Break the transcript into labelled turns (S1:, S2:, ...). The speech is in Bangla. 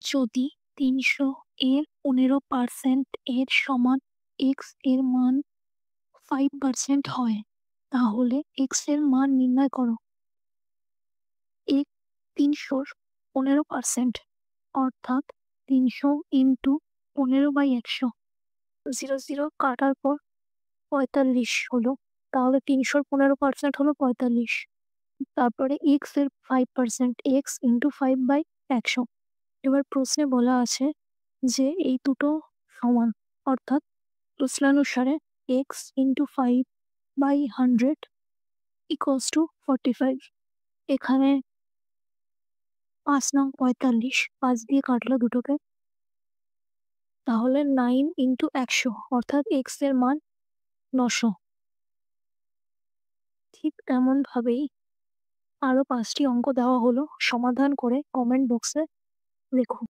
S1: যদি ৩০০ এর ১৫% এর সমান x এর মান 5% হয় তাহলে x এর মান নির্ণয় করো। ৩০০র ১৫% অর্থাৎ ৩০০ ইন্টু 15/100, 0 কাটার পর ৪৫ হলো। তাহলে ৩০০র 15% হলো ৪৫। তারপরে x এর 5% x ইন্টু 5/100। এবার প্রশ্নে বলা আছে যে এই দুটো সমান, অর্থাৎ প্রশ্নানুসারে x ইন্টু 5/100 ইকুয়ালস টু 45। এখানে ৫ নং ৪৫, ৫ দিয়ে কাটলো দুটোকে, তাহলে 9 ইন্টু 100 অর্থাৎ x এর মান ৯০০। ঠিক তেমনভাবেই আরও 5টি অঙ্ক দেওয়া হলো, সমাধান করে কমেন্ট বক্সে লেখো।